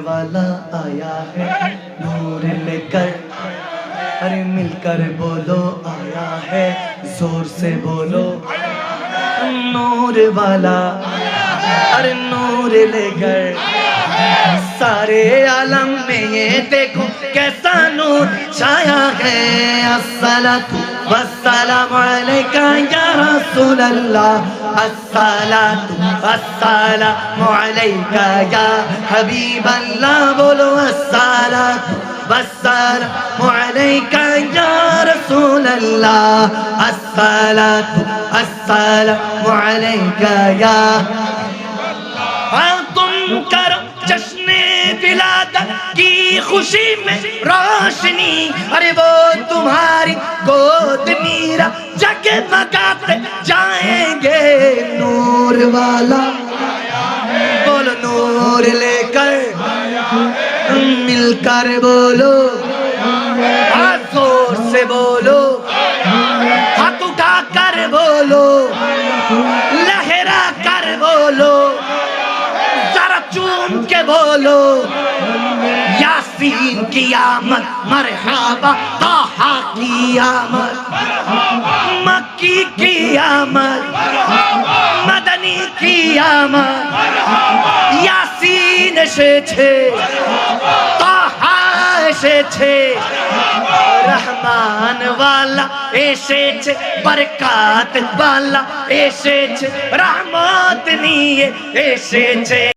वाला आया है नूर लेकर, अरे मिलकर बोलो आया है, जोर से बोलो नूर वाला, अरे नूर लेकर। सारे आलम में ये देखो कैसा नूर छाया है। अस्सलातु वस्सलामु अलैका या रसूल अल्लाह, अस्सलातु वस्सलामु अलैका या हबीब अल्लाह। बोलो अस्सलातु वस्सलामु अलैका या रसूल अल्लाह, अस्सलातु वस्सलामु अलैका या। तुम करो जश्ने विलादत की खुशी में रोशनी, अरे वो तुम्हारी गोद मीरा जगमगाते जाएंगे। नूर वाला बोलो नूर लेकर, मिलकर बोलो, जोर से बोलो, हाथ उठा कर बोलो, लहरा कर बोलो, जरा चूम के बोलो यासीन की आमद, मरहबा ताहा की आमद, मक्की की आमद, मदनी की आमद। यासीन एसेছে, ताहा এসেছে, রহমান वाला এসেছে, বরকত वाला এসেছে, রহমত নিয়ে এসেছে।